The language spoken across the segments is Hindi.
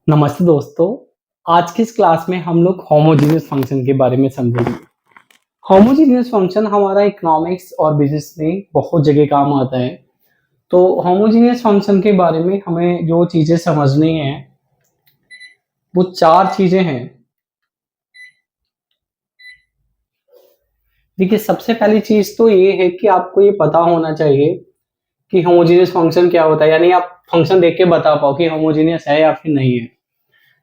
नमस्ते दोस्तों। आज की इस क्लास में हम लोग होमोजेनियस फंक्शन के बारे में समझेंगे। होमोजेनियस फंक्शन हमारा इकोनॉमिक्स और बिजनेस में बहुत जगह काम आता है। तो होमोजेनियस फंक्शन के बारे में हमें जो चीज़ें समझनी है वो चार चीज़ें हैं। देखिए, सबसे पहली चीज़ तो ये है कि आपको ये पता होना चाहिए कि होमोजेनियस फंक्शन क्या होता है, यानी आप फंक्शन देख के बता पाओ कि होमोजेनियस है या फिर नहीं है।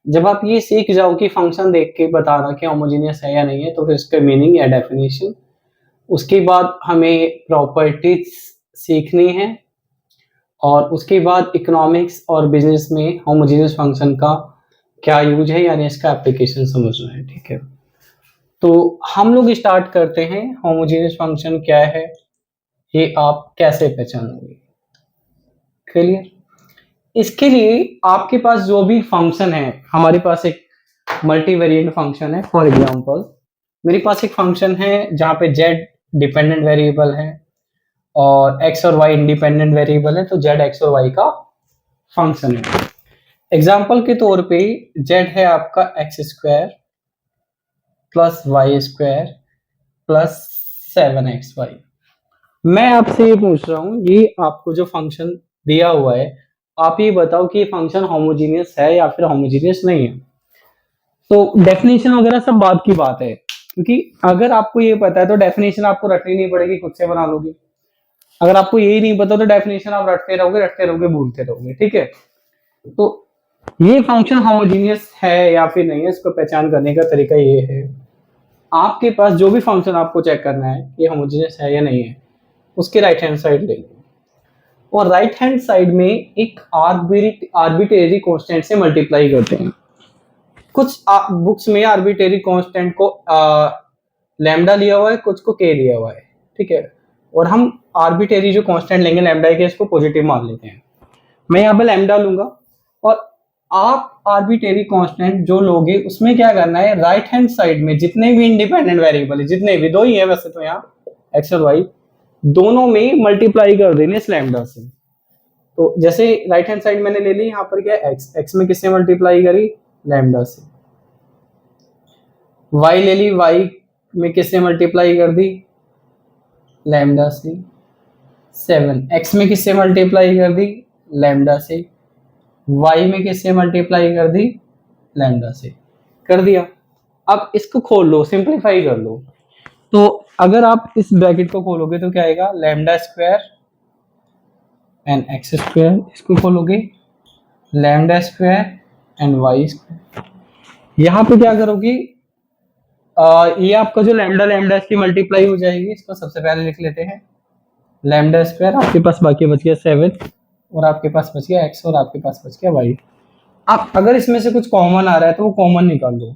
जब आप ये सीख जाओ कि फंक्शन देख के बताना कि होमोजेनियस है या नहीं है, तो फिर इसका मीनिंग या डेफिनेशन, उसके बाद हमें प्रॉपर्टीज सीखनी है और उसके बाद इकोनॉमिक्स और बिजनेस में होमोजेनियस फंक्शन का क्या यूज है, यानी इसका एप्लीकेशन समझना है। ठीक है, तो हम लोग स्टार्ट करते हैं। होमोजेनियस फंक्शन क्या है, ये आप कैसे पहचानोगे? क्लियर? इसके लिए आपके पास जो भी फंक्शन है, हमारे पास एक मल्टीवेरिएंट फंक्शन है। फॉर एग्जांपल, मेरे पास एक फंक्शन है जहाँ पे z डिपेंडेंट वेरिएबल है और x और y इंडिपेंडेंट वेरिएबल है, तो z x और y का फंक्शन है। एग्जांपल के तौर पे z है आपका x square plus y square plus 7xy। मैं आपसे ये पूछ रहा हूँ, ये आपको जो फंक्शन दिया हुआ है, आप ये बताओ कि ये फंक्शन होमोजेनियस है या फिर होमोजेनियस नहीं है। तो डेफिनेशन वगैरह सब बात की बात है, क्योंकि अगर आपको ये पता है तो डेफिनेशन आपको रटनी नहीं पड़ेगी, खुद से बना लोगे। अगर आपको यही नहीं पता तो डेफिनेशन आप रटते रहोगे, भूलते रहोगे। ठीक है, तो ये फंक्शन होमोजेनियस है या फिर नहीं है, इसको पहचान करने का तरीका ये है, आपके पास जो भी फंक्शन आपको चेक करना है ये होमोजेनियस है या नहीं है, उसके राइट हैंड साइड ले लो और राइट हैंड साइड में एक आर्बिट्रेरी कांस्टेंट से मल्टीप्लाई करते हैं। कुछ बुक्स में आर्बिट्रेरी कांस्टेंट को लैम्डा लिया हुआ है, कुछ को के लिया हुआ है। ठीक है, और हम आर्बिट्रेरी जो कांस्टेंट लेंगे लैम्डा के, इसको पॉजिटिव मान लेते हैं। मैं यहाँ पे लैम्डा लूंगा और आप आर्बिट्रेरी कांस्टेंट जो लोगे उसमें क्या करना है, राइट हैंड साइड में जितने भी इंडिपेंडेंट वेरिएबल है, जितने भी, दो ही है वैसे तो यहाँ, एक्स और वाई, दोनों में मल्टीप्लाई कर देने इस लैम्डा से। तो जैसे राइट हैंड साइड मैंने ले ली, यहाँ पर क्या है, एक्स में किससे मल्टीप्लाई करी, लैम्डा से। वाई ले ली, वाई में किससे मल्टीप्लाई कर दी, लैम्डा से। 7 एक्स में किससे मल्टीप्लाई कर दी, लैम्डा से। वाई में किससे मल्टीप्लाई कर दी, लैम्डा से। कर दिया। अब इसको खोल लो, सिंपलीफाई कर लो। तो अगर आप इस ब्रैकेट को खोलोगे तो क्या आएगा, lambda square and X square. इसको खोलोगे, lambda square and Y square. यहाँ पे क्या करोगे, ये आपका जो लैम्डा लैम्डा इसकी मल्टीप्लाई हो जाएगी। इसको सबसे पहले लिख लेते हैं, लैम्डा स्क्वायर, आपके पास बाकी बच गया 7 और आपके पास बच गया x और आपके पास बच गया y। अब अगर इसमें से कुछ कॉमन आ रहा है तो वो कॉमन निकाल दो।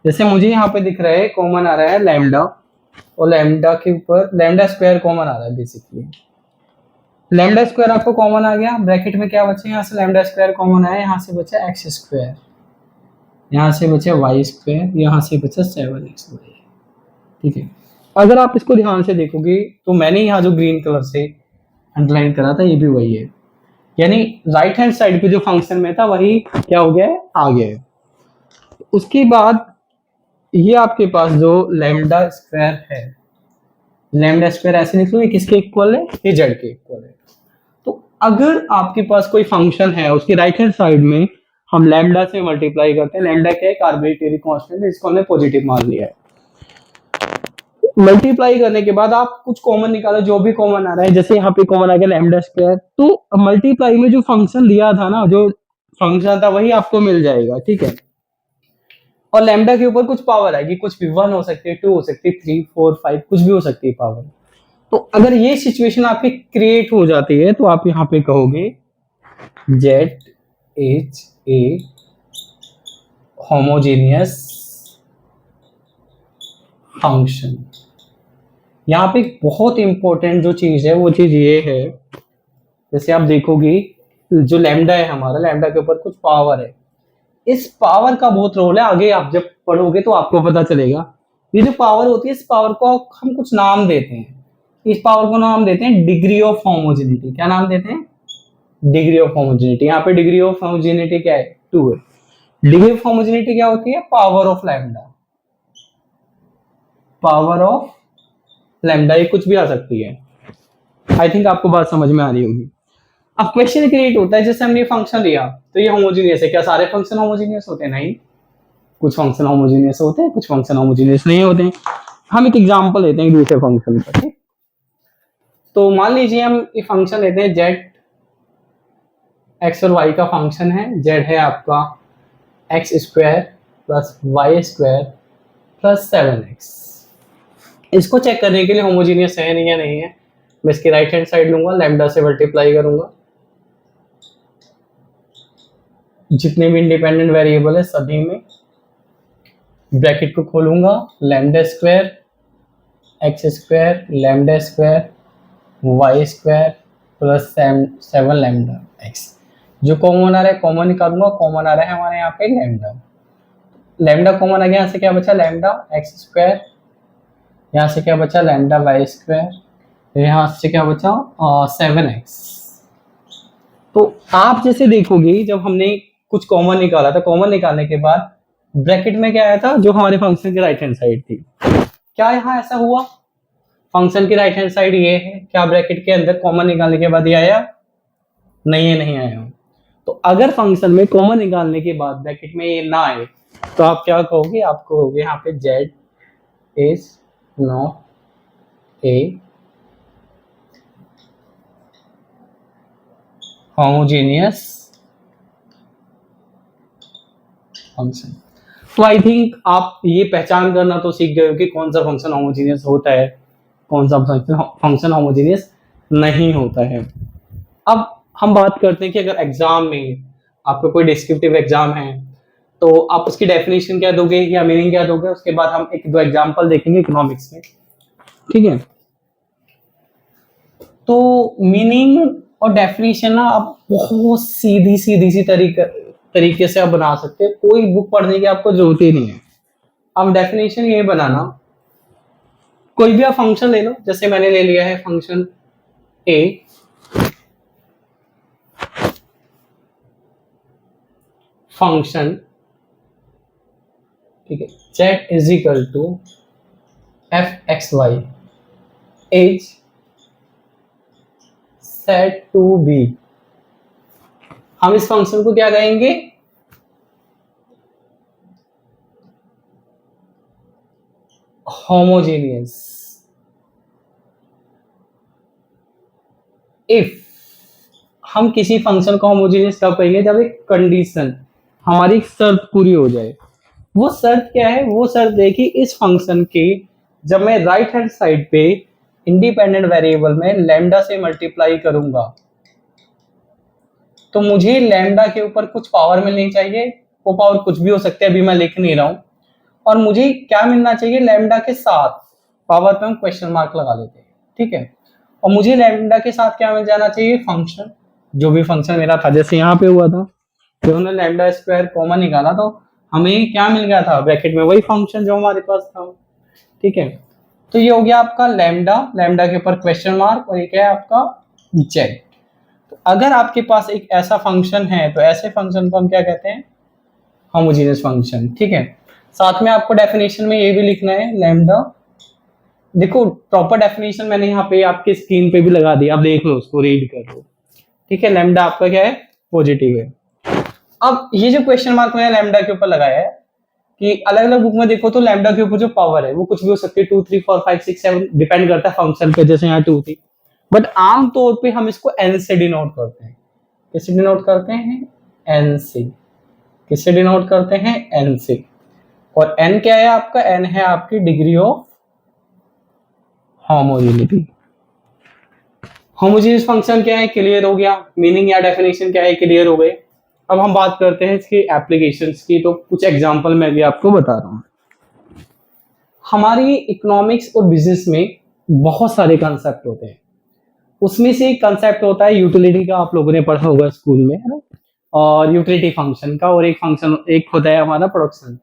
जैसे मुझे यहाँ पे दिख रहा है कॉमन आ रहा है लैम्डा, और लैम्डा के ऊपर लैम्डा स्क्वायर कॉमन आ रहा है बेसिकली। लैम्डा स्क्वायर आपको कॉमन आ गया, ब्रैकेट में क्या बचे, यहाँ से लैम्डा स्क्वायर कॉमन आया, यहाँ से बचा एक्स स्क्वायर, यहाँ से बचा वाई स्क्वायर, यहाँ से बचा 7xy। ठीक है, अगर आप इसको ध्यान से देखोगे तो मैंने यहाँ जो ग्रीन कलर से अंडरलाइन करा था ये भी वही है, यानी राइट हैंड साइड पे जो फंक्शन में था वही क्या हो गया है, आ गया है। उसके बाद ये आपके पास जो लैम्डा स्क्वायर है, लैम्डा स्क्वायर ऐसे लिख लो, ये किसके इक्वल है, ये जेड के इक्वल है। तो अगर आपके पास कोई फंक्शन है, उसकी राइट हैंड साइड में हम लैम्डा से मल्टीप्लाई करते हैं। लैम्डा क्या है, एक आर्बिट्रेरी कांस्टेंट है, इसको हमने पॉजिटिव मान लिया है। मल्टीप्लाई करने के बाद आप कुछ कॉमन निकालो, जो भी कॉमन आ रहा है। जैसे यहाँ पे कॉमन आ गया लैम्डा स्क्वायर, तो मल्टीप्लाई में जो फंक्शन दिया था ना, जो फंक्शन था वही आपको मिल जाएगा। ठीक है, और लैम्डा के ऊपर कुछ पावर आएगी, कुछ भी 1 हो सकती है, 2 हो सकती है, 3 4 5 कुछ भी हो सकती है पावर। तो अगर ये सिचुएशन आपकी क्रिएट हो जाती है तो आप यहाँ पे कहोगे Z is a homogeneous function. यहाँ पे बहुत इंपॉर्टेंट जो चीज है वो चीज ये है, जैसे आप देखोगे जो लैम्डा है हमारा, लैम्डा के ऊपर कुछ पावर है, इस पावर का बहुत रोल है। आगे आप जब पढ़ोगे तो आपको पता चलेगा। ये जो पावर होती है, इस पावर को हम कुछ नाम देते हैं। इस पावर को नाम देते हैं डिग्री ऑफ होमोजेनिटी। क्या नाम देते हैं, डिग्री ऑफ होमोजेनिटी। यहाँ पे डिग्री ऑफ होमोजेनिटी क्या है, 2 है। डिग्री ऑफ होमोजेनिटी क्या होती है? Power of lambda, power of lambda, ये कुछ भी आ सकती है। आई थिंक आपको बात समझ में आ रही होगी। अब क्वेश्चन क्रिएट होता है, जैसे हमने फंक्शन लिया तो ये होमोजीनियस है, क्या सारे फंक्शन होमोजीनियस होते हैं? नहीं, कुछ फंक्शन होमोजीनियस होते हैं, कुछ फंक्शन होमोजीनियस नहीं होते हैं। हम एक एग्जांपल लेते हैं दूसरे फंक्शन का, ठीक? तो मान लीजिए हम ये फंक्शन लेते हैं जेड, एक्स और वाई का फंक्शन है। जेड है आपका x square plus y square plus 7x। इसको चेक करने के लिए होमोजीनियस है नहीं या नहीं है, मैं इसकी राइट हैंड साइड लूंगा, लैम्डा से मल्टीप्लाई करूंगा, जितने भी इंडिपेंडेंट वेरिएबल है सभी में, ब्रैकेट को खोलूंगा, lambda square x square lambda square y square plus 7 lambda x. जो कॉमन आ रहा है कॉमन निकालूंगा, कॉमन आ रहा है हमारे यहाँ पे लैम्डा, लैम्डा कॉमन आ गया, यहाँ से क्या बचा? लैम्डा एक्स स्क्वायर, यहाँ से क्या बचा? लैम्डा वाई स्क्वायर, यहाँ से क्या बचा? 7x। तो आप जैसे देखोगे जब हमने कुछ कॉमन निकाला था, कॉमन निकालने के बाद ब्रैकेट में क्या आया था? जो हमारे फंक्शन की राइट हैंड साइड थी। क्या यहाँ ऐसा हुआ? फंक्शन की राइट हैंड साइड ये है, क्या ब्रैकेट के अंदर कॉमन निकालने के बाद ये आया? नहीं है, नहीं आया। तो अगर फंक्शन में कॉमन निकालने के बाद ब्रैकेट में ये ना आए तो आप क्या कहोगे? आप कहोगे यहाँ पे z is not a homogeneous function. तो आई थिंक आप ये पहचान करना तो सीख गए हो कि कौन सा फंक्शन होमोजेनियस होता है, कौन सा फंक्शन होमोजेनियस नहीं होता है। अब हम बात करते हैं कि अगर एग्जाम में आपका कोई डिस्क्रिप्टिव एग्जाम है तो आप उसकी डेफिनेशन क्या दोगे या मीनिंग क्या दोगे, उसके बाद हम एक दो एग्जांपल देखेंगे इकोनॉमिक्स में, ठीक है? तो मीनिंग और डेफिनेशन ना आप बहुत सीधी सी तरीके से आप बना सकते हैं, कोई बुक पढ़ने की आपको जरूरत ही नहीं है। अब डेफिनेशन ये बनाना, कोई भी आप फंक्शन ले लो, जैसे मैंने ले लिया है फंक्शन ए, फंक्शन, ठीक है, z is equal to f x y is said to be. हम इस फंक्शन को क्या कहेंगे? होमोजेनियस। इफ हम किसी फंक्शन को होमोजेनियस कब कहेंगे? जब एक कंडीशन, हमारी शर्त पूरी हो जाए। वो शर्त क्या है? वो शर्त है कि इस फंक्शन के जब मैं राइट हैंड साइड पे इंडिपेंडेंट वेरिएबल में लैम्डा से मल्टीप्लाई करूंगा तो मुझे लैम्डा के ऊपर कुछ पावर मिलनी चाहिए। वो पावर कुछ भी हो सकते हैं, अभी मैं लिख नहीं रहा हूं। और मुझे क्या मिलना चाहिए? लैम्डा के साथ, पावर पे हम क्वेश्चन मार्क लगा लेते हैं, ठीक है? और मुझे लैम्डा के साथ क्या मिल जाना चाहिए? फंक्शन, जो भी फंक्शन मेरा था, जैसे यहाँ पे हुआ था तो हमने लैम्डा स्क्वायर कॉमन निकाला तो हमें क्या मिल गया था ब्रैकेट में? वही फंक्शन जो हमारे पास था, ठीक है? तो ये हो गया आपका लैम्डा, लैम्डा के ऊपर क्वेश्चन मार्क, और ये क्या है आपका? जेड। तो अगर आपके पास एक ऐसा फंक्शन है तो ऐसे फंक्शन को हम क्या कहते हैं? होमोजेनियस फंक्शन, ठीक है? साथ में आपको डेफिनेशन में ये भी लिखना है, लैम्डा, देखो प्रॉपर डेफिनेशन मैंने यहाँ पे आपके स्क्रीन पे भी लगा दिया, आप देख लो, उसको रीड कर लो, ठीक है? लैम्डा आपका क्या है? पॉजिटिव है। अब ये जो क्वेश्चन मार्क मैंने लैम्डा के ऊपर लगाया है कि अलग अलग बुक में देखो तो लैम्डा के ऊपर जो पावर है वो कुछ भी हो सकती है, 2 3 4 5 6 7, डिपेंड करता है फंक्शन पे, जैसे यहाँ 2 थी। बट आम तौर पे हम इसको एन से डिनोट करते हैं। किससे डिनोट करते हैं? एन से। किससे डिनोट करते हैं? एन से। और एन क्या है आपका? एन है आपकी degree of homogeneity. Homogeneous function क्या है? क्लियर हो गया। मीनिंग या डेफिनेशन क्या है? क्लियर हो गए। अब हम बात करते हैं इसकी एप्लीकेशंस की, तो कुछ एग्जांपल मैं भी आपको बता रहा हूँ। हमारी इकोनॉमिक्स और बिजनेस में बहुत सारे कंसेप्ट होते हैं, उसमें से एक कंसेप्ट होता है यूटिलिटी का, आप लोगों ने पढ़ा होगा स्कूल में, है ना? और यूटिलिटी फंक्शन का, और एक फंक्शन एक होता है हमारा प्रोडक्शन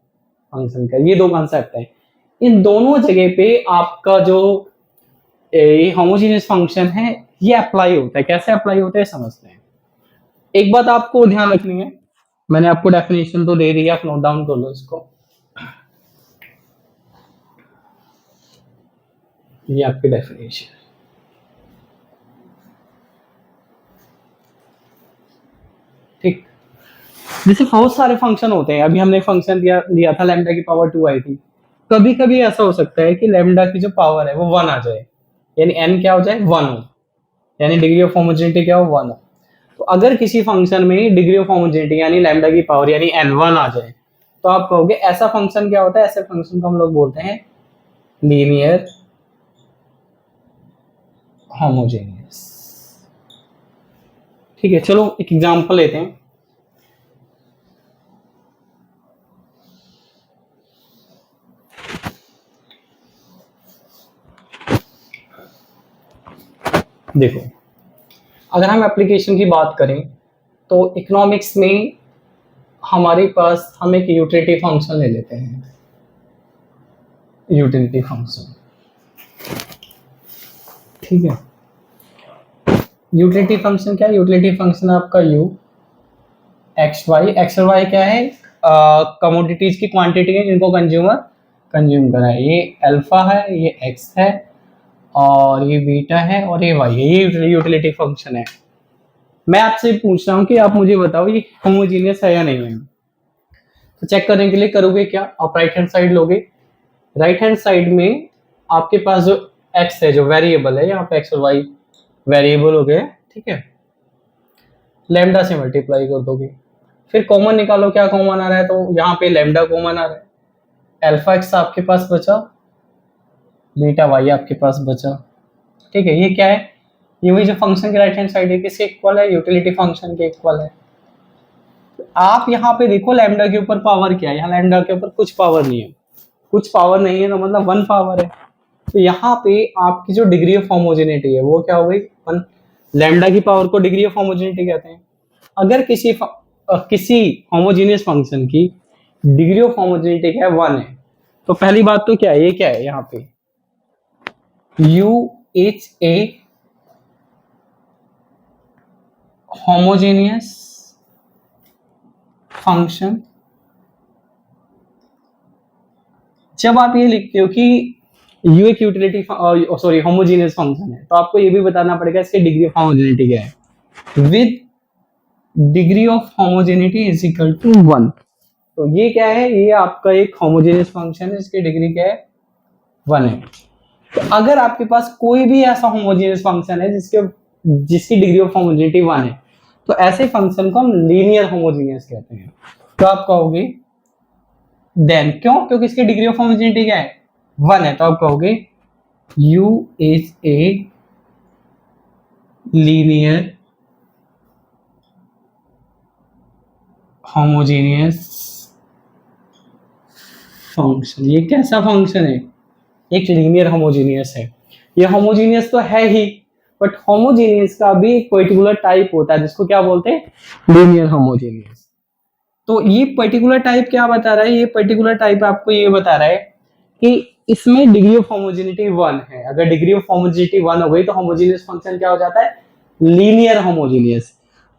फंक्शन का। ये दो कंसेप्ट है। इन दोनों जगह पे आपका जो होमोजेनियस फंक्शन है ये अप्लाई होता है। कैसे अप्लाई होता है समझते हैं। एक बात आपको ध्यान रखनी है, मैंने आपको डेफिनेशन तो दे दी है, आप नोट डाउन कर लो इसको। ये आपकी डेफिनेशन। ठीक, जैसे बहुत सारे फंक्शन होते हैं, अभी हमने फंक्शन दिया था लैम्डा की पावर 2 आई थी। कभी कभी ऐसा हो सकता है कि लैम्डा की जो पावर है वो 1 आ जाए, यानी n क्या हो जाए 1 हो, यानी डिग्री ऑफ होमोजेनिटी क्या हो 1 हो। तो अगर किसी फंक्शन में डिग्री ऑफ होमोजेनिटी यानी लैम्डा की पावर यानी n 1 आ जाए, तो आप कहोगे ऐसा फंक्शन क्या होता है, ऐसे फंक्शन को हम लोग बोलते हैं लीनियर होमोजेनियस। ठीक है, चलो एक एग्जांपल लेते हैं। देखो, अगर हम एप्लीकेशन की बात करें तो इकोनॉमिक्स में हमारे पास हम एक यूटिलिटी फंक्शन ले लेते हैं, यूटिलिटी फंक्शन। ठीक है, यूटिलिटी फंक्शन क्या है, यूटिलिटी फंक्शन आपका यू एक्स वाई क्या है, कमोडिटीज की क्वांटिटी है जिनको कंज्यूमर कंज्यूम करा है। ये अल्फा है, ये एक्स है, और ये बीटा है, और ये वाई है। ये यूटिलिटी फंक्शन है। मैं आपसे पूछ रहा हूँ कि आप मुझे बताओ ये होमोजीनियस है या नहीं है। तो चेक करने के लिए करोगे क्या, आप राइट हैंड साइड लोगे। राइट हैंड साइड में आपके पास जो एक्स है, जो वेरिएबल है, यहाँ पे एक्स और वाई वेरिएबल हो गए, ठीक है, लैम्डा से मल्टीप्लाई कर दोगे। फिर कॉमन निकालो, क्या कॉमन आ रहा है, तो यहाँ पे लैम्डा कॉमन आ रहा है। अल्फा एक्स आपके पास बचा, बीटा वाई आपके पास बचा। ठीक है, ये क्या है, ये वही जो फंक्शन के राइट हैंड साइड है, किसके इक्वल है, यूटिलिटी फंक्शन के इक्वल है। आप यहाँ पे देखो लैम्डा के ऊपर पावर क्या है, यहाँ लैम्डा के ऊपर कुछ पावर नहीं है, कुछ पावर नहीं है तो मतलब 1 पावर है। तो यहाँ पे आपकी जो डिग्री ऑफ होमोजेनिटी है वो क्या हो गई 1। लैम्डा की पावर को डिग्री ऑफ होमोजेनिटी कहते हैं। अगर किसी होमोजेनियस फंक्शन की डिग्री ऑफ होमोजेनिटी क्या है 1 है, तो पहली बात तो क्या है, ये क्या है यहाँ पे U H A homogeneous function. जब आप ये लिखते हो कि यू एक यूटिलिटी सॉरी होमोजेनियस फंक्शन है, तो आपको ये भी बताना पड़ेगा इसकी डिग्री ऑफ होमोजेनिटी क्या है। With degree of homogeneity is equal to 1। तो ये क्या है, ये आपका एक होमोजेनियस फंक्शन है, इसकी डिग्री क्या है 1 है। तो अगर आपके पास कोई भी ऐसा होमोजेनियस फंक्शन है जिसकी डिग्री ऑफ होमोजेनिटी 1 है, तो ऐसे फंक्शन को हम लीनियर होमोजेनियस कहते हैं। तो आप कहोगे देन, क्यों, क्योंकि इसकी डिग्री ऑफ होमोजेनिटी क्या है 1 है, तो आप कहोगे you is a linear homogeneous function. ये कैसा फंक्शन है, एक लीनियर होमोजेनियस है। ये होमोजेनियस तो है ही, बट होमोजेनियस का भी एक पर्टिकुलर टाइप होता है जिसको क्या बोलते हैं लीनियर होमोजेनियस। तो ये पर्टिकुलर टाइप क्या बता रहा है, ये पर्टिकुलर टाइप आपको ये बता रहा है कि इसमें डिग्री ऑफ होमोजेनिटी 1 है। अगर डिग्री ऑफ होमोजेनिटी 1 हो गई तो होमोजेनियस फंक्शन क्या हो जाता है लीनियर होमोजेनियस।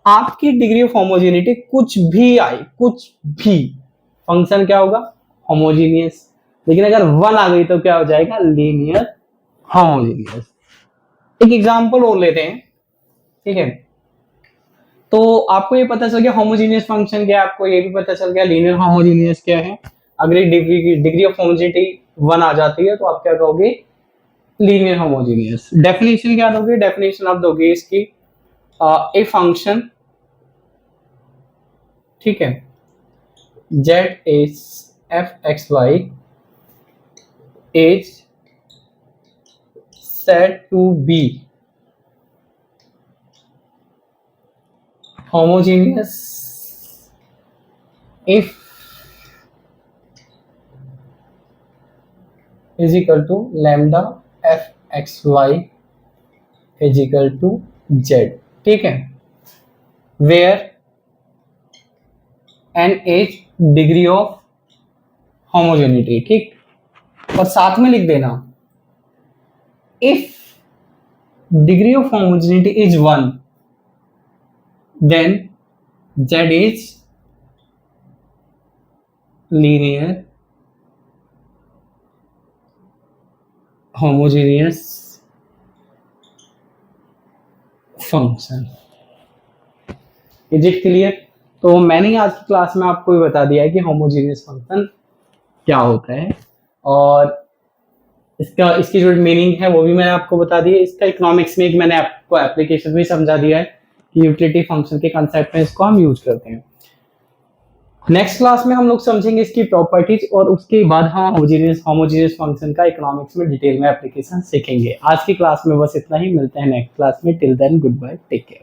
आपकी डिग्री ऑफ होमोजेनिटी कुछ भी आए, कुछ भी फंक्शन क्या होगा होमोजेनियस, लेकिन अगर 1 आ गई तो क्या हो जाएगा लीनियर होमोजेनियस। एक एग्जांपल और लेते हैं, ठीक है। तो आपको ये पता चल गया होमोजेनियस फंक्शन क्या है, आपको ये भी पता चल गया लीनियर होमोजेनियस क्या है। अगर एक डिग्री ऑफ होमोजेनिटी 1 आ जाती है तो आप क्या कहोगे लीनियर होमोजेनियस। डेफिनेशन क्या दोगे, डेफिनेशन आप दोगे इसकी ए फंक्शन, ठीक है, z is f x y is said to be homogeneous if is equal to lambda f x y is equal to z। ठीक है, where n is degree of homogeneity। ठीक, और साथ में लिख देना if degree of homogeneity is 1 then z is linear homogeneous function. Is it clear? तो मैंने आज की क्लास में आपको ये बता दिया है कि होमोजेनियस फंक्शन क्या होता है, और इसकी जो मीनिंग है वो भी मैंने आपको बता दी है। इसका इकोनॉमिक्स में एक मैंने आपको एप्लीकेशन भी समझा दिया है कि यूटिलिटी फंक्शन के कंसेप्ट में इसको हम यूज करते हैं। नेक्स्ट क्लास में हम लोग समझेंगे इसकी प्रॉपर्टीज, और उसके बाद हम होमोजेनियस फंक्शन का इकोनॉमिक्स में डिटेल में एप्लीकेशन सीखेंगे। आज की क्लास में बस इतना ही, मिलते हैं नेक्स्ट क्लास में। Till then good bye, take care.